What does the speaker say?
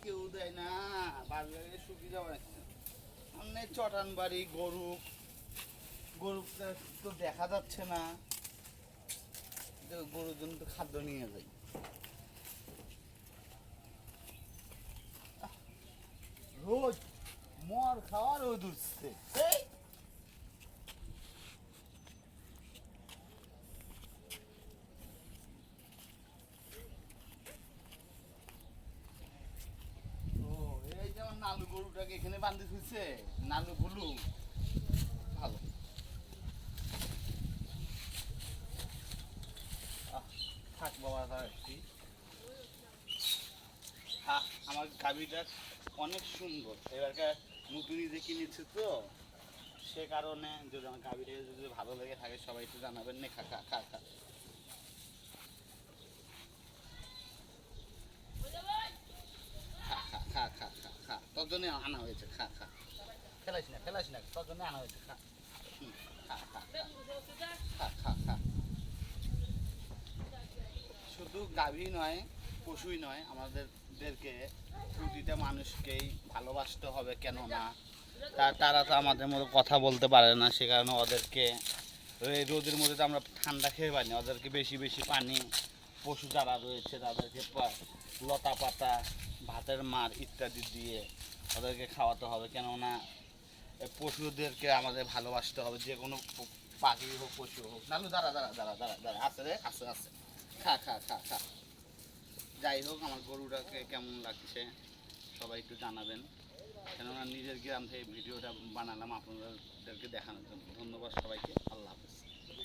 কেউ দেয় না, বাড়লে সুবিধা হয়। সামনে চটান বাড়ি, গরু গরু তো দেখা যাচ্ছে না, গরুর জন্য তো খাদ্য নিয়ে যাই। রোজ মর খাওয়া রোদ উঠছে। এই যেমন নালু গরুটাকে এখানে বান্ধি থুইছে, নালু গুলু ভালো। থাক বাবা, তার একটি আমার গাভীটা অনেক সুন্দর, এবারকার নতুনই যে কিনেছে তো, সে কারণে যদি আমার গাভীটাকে যদি ভালো লেগে থাকে সবাই একটু জানাবেন। নে খা খা খা খা খা খা খা খা খা, তোর জন্য আনা হয়েছে, খা খা, ফেলাইস না, তোর জন্য আনা হয়েছে, খা। খা খা খা খা খা। শুধু গাভী নয়, পশুই নয়, আমাদেরকে প্রতিটা মানুষকেই ভালোবাসতে হবে। কেননা তারা তো আমাদের মতো কথা বলতে পারে না, সে কারণে ওদেরকে এই রোদের মধ্যে তো আমরা ঠান্ডা খেয়ে পাই না, ওদেরকে বেশি বেশি পানি, পশু যারা রয়েছে তাদেরকে লতা পাতা, ভাতের মার ইত্যাদি দিয়ে ওদেরকে খাওয়াতে হবে। কেননা পশুদেরকে আমাদের ভালোবাসতে হবে, যে কোনো পাখি হোক পশু হোক। নালু দাঁড়া দাঁড়া দাঁড়া দাঁড়া দাঁড়া, আছে রে, আছে আছে, খা খা খা খা। যাই হোক, আমার গরুটাকে কেমন লাগছে সবাই একটু জানাবেন। কেননা নিজের গ্রাম থেকে ভিডিওটা বানালাম আপনাদেরকে দেখানোর জন্য। ধন্যবাদ সবাইকে।